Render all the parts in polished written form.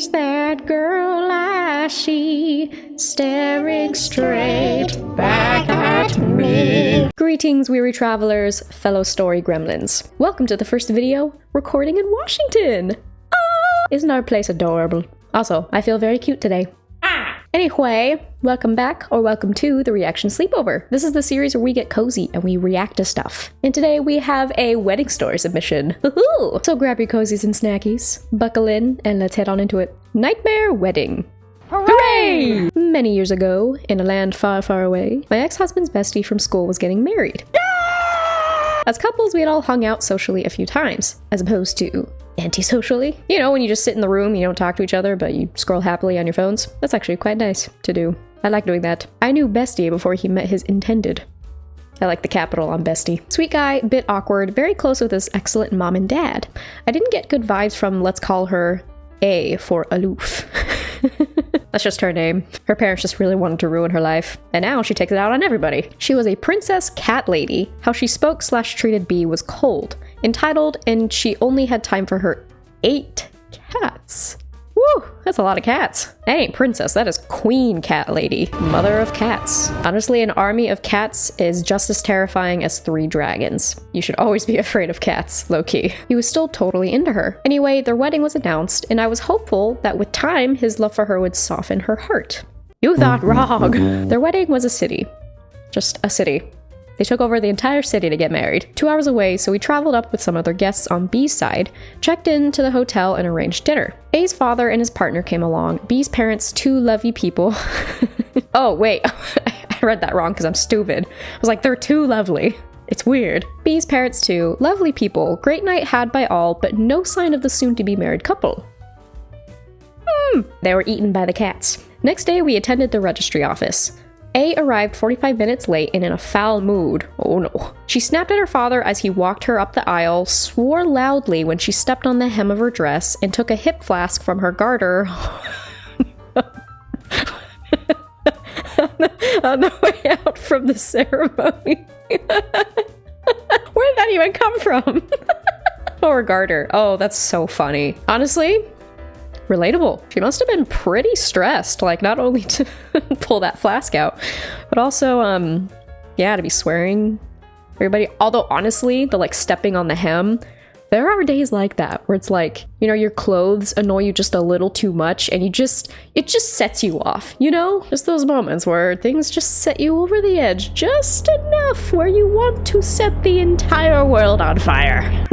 Who's that girl I see staring straight back at me? Greetings, weary travelers, fellow story gremlins. Welcome to the first video recording in Washington. Isn't our place adorable? Also, I feel very cute today. Anyway, welcome back, or welcome to the Reaction Sleepover. This is the series where we get cozy and we react to stuff. And today we have a wedding story submission. Woohoo! So grab your cozies and snackies, buckle in, and let's head on into it. Nightmare Wedding. Hooray! Many years ago, in a land far, far away, my ex-husband's bestie from school was getting married. As couples, we had all hung out socially a few times, as opposed to antisocially. You know, when you just sit in the room, you don't talk to each other, but you scroll happily on your phones. That's actually quite nice to do. I like doing that. I knew Bestie before he met his intended. I like the capital on Bestie. Sweet guy, bit awkward, very close with his excellent mom and dad. I didn't get good vibes from, let's call her A for aloof. That's just her name. Her parents just really wanted to ruin her life, and now she takes it out on everybody. She was a princess cat lady. How she spoke/treated B was cold, entitled, and she only had time for her 8 cats. Woo, that's a lot of cats. That ain't princess, that is queen cat lady. Mother of cats. Honestly, an army of cats is just as terrifying as 3 dragons. You should always be afraid of cats, low-key. He was still totally into her. Anyway, their wedding was announced, and I was hopeful that with time, his love for her would soften her heart. You thought wrong! Their wedding was a city. Just a city. They took over the entire city to get married. 2 hours away, so we traveled up with some other guests on B's side, checked into the hotel, and arranged dinner. A's father and his partner came along. B's parents, 2 lovely people. Oh, wait. I read that wrong because I'm stupid. I was like, they're too lovely. It's weird. B's parents, too. Lovely people. Great night had by all, but no sign of the soon-to-be married couple. They were eaten by the cats. Next day, we attended the registry office. A arrived 45 minutes late and in a foul mood. Oh no. She snapped at her father as he walked her up the aisle, swore loudly when she stepped on the hem of her dress, and took a hip flask from her garter on the way out from the ceremony. Where did that even come from? Or garter. Oh, that's so funny. Honestly, relatable. She must have been pretty stressed, like not only to pull that flask out, but also, yeah, to be swearing everybody. Although honestly, the like stepping on the hem, there are days like that where it's like, you know, your clothes annoy you just a little too much and it just sets you off, you know? Just those moments where things just set you over the edge just enough where you want to set the entire world on fire.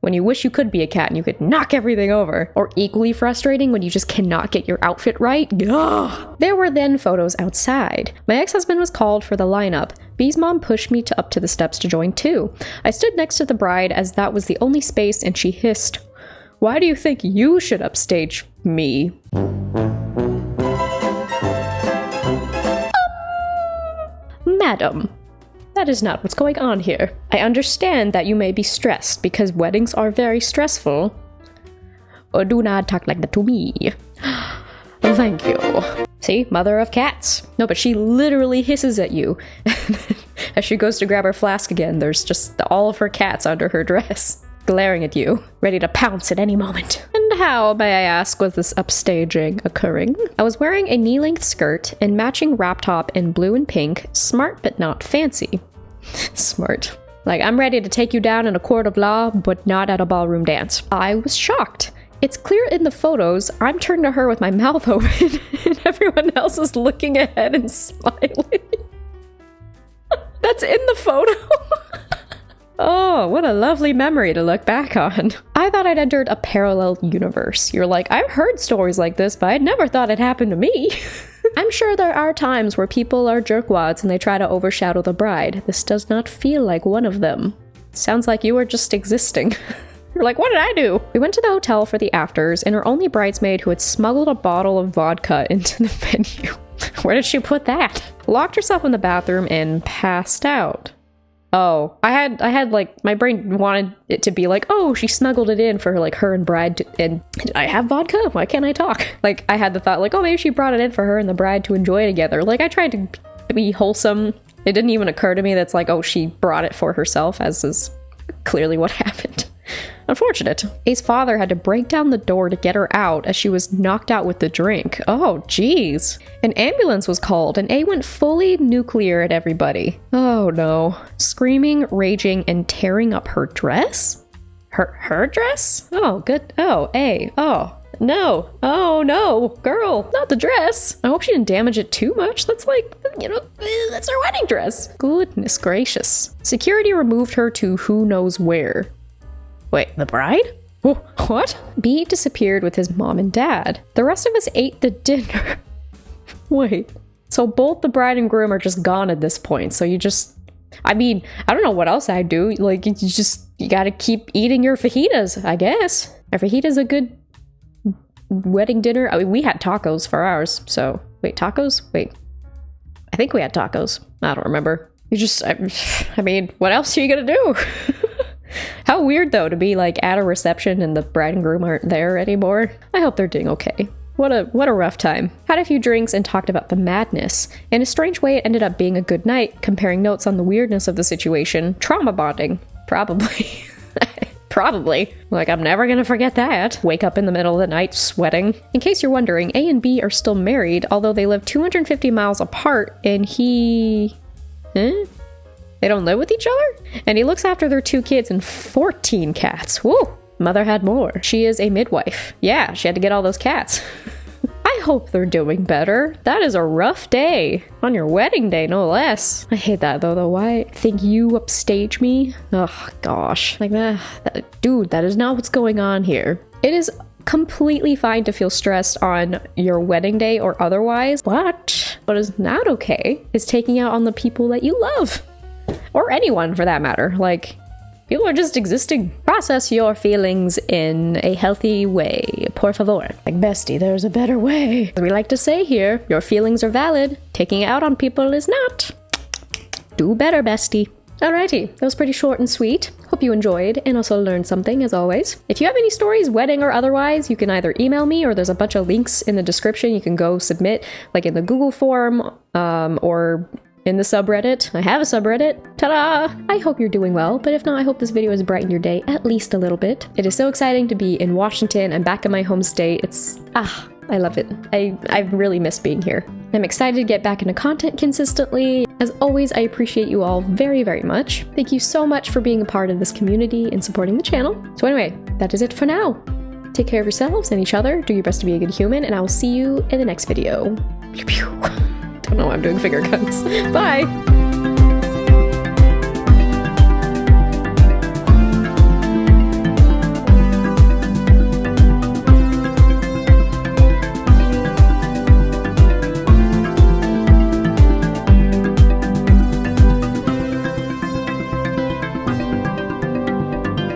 When you wish you could be a cat and you could knock everything over. Or equally frustrating when you just cannot get your outfit right. Ugh. There were then photos outside. My ex-husband was called for the lineup. B's mom pushed me up to the steps to join too. I stood next to the bride as that was the only space and she hissed, "Why do you think you should upstage me?" Madam. That is not what's going on here. I understand that you may be stressed because weddings are very stressful. Or do not talk like that to me. Thank you. See, mother of cats. No, but she literally hisses at you. As she goes to grab her flask again, there's just all of her cats under her dress, glaring at you, ready to pounce at any moment. And how, may I ask, was this upstaging occurring? I was wearing a knee-length skirt and matching wrap top in blue and pink, smart but not fancy. Smart. Like, I'm ready to take you down in a court of law, but not at a ballroom dance. I was shocked. It's clear in the photos, I'm turned to her with my mouth open, and everyone else is looking ahead and smiling. That's in the photo? Oh, what a lovely memory to look back on. I thought I'd entered a parallel universe. You're like, I've heard stories like this, but I never thought it happened to me. I'm sure there are times where people are jerkwads and they try to overshadow the bride. This does not feel like one of them. Sounds like you were just existing. You're like, what did I do? We went to the hotel for the afters, and her only bridesmaid who had smuggled a bottle of vodka into the venue. Where did she put that? Locked herself in the bathroom and passed out. Oh, I had like, my brain wanted it to be like, oh, she snuggled it in for her and bride and I have vodka? Why can't I talk? Like, I had the thought like, oh, maybe she brought it in for her and the bride to enjoy together. Like, I tried to be wholesome. It didn't even occur to me that's like, oh, she brought it for herself, as is clearly what happened. Unfortunate. A's father had to break down the door to get her out as she was knocked out with the drink. Oh, jeez. An ambulance was called and A went fully nuclear at everybody. Oh no. Screaming, raging, and tearing up her dress? Her dress? Oh, good. Oh, A. Oh. No. Oh no. Girl, not the dress. I hope she didn't damage it too much. That's like, you know, that's her wedding dress. Goodness gracious. Security removed her to who knows where. Wait, the bride? What? B disappeared with his mom and dad. The rest of us ate the dinner. Wait. So both the bride and groom are just gone at this point. So you just, I mean, I don't know what else I'd do. Like, you gotta keep eating your fajitas, I guess. Are fajitas a good wedding dinner? I mean, we had tacos for ours. So, wait, tacos? Wait. I think we had tacos. I don't remember. You just, I mean, what else are you gonna do? How weird, though, to be, like, at a reception and the bride and groom aren't there anymore. I hope they're doing okay. What a rough time. Had a few drinks and talked about the madness. In a strange way, it ended up being a good night, comparing notes on the weirdness of the situation. Trauma bonding. Probably. Probably. Like, I'm never gonna forget that. Wake up in the middle of the night sweating. In case you're wondering, A and B are still married, although they live 250 miles apart, and he... They don't live with each other? And he looks after their 2 kids and 14 cats. Woo! Mother had more. She is a midwife. Yeah, she had to get all those cats. I hope they're doing better. That is a rough day. On your wedding day, no less. I hate that though. Why? Think you upstage me? Oh gosh. Like dude, that is not what's going on here. It is completely fine to feel stressed on your wedding day or otherwise. What is not okay is taking out on the people that you love. Or anyone for that matter. Like, people are just existing. Process your feelings in a healthy way, por favor. Like, bestie, there's a better way. As we like to say here, your feelings are valid. Taking it out on people is not. Do better, bestie. Alrighty, that was pretty short and sweet. Hope you enjoyed and also learned something as always. If you have any stories, wedding or otherwise, you can either email me or there's a bunch of links in the description. You can go submit, like in the Google form or in the subreddit. I have a subreddit. Ta-da! I hope you're doing well, but if not, I hope this video has brightened your day at least a little bit. It is so exciting to be in Washington. I'm back in my home state. I love it. I've really missed being here. I'm excited to get back into content consistently. As always, I appreciate you all very, very much. Thank you so much for being a part of this community and supporting the channel. So anyway, that is it for now. Take care of yourselves and each other. Do your best to be a good human, and I will see you in the next video. Pew, pew. Don't know why I'm doing finger guns. Bye!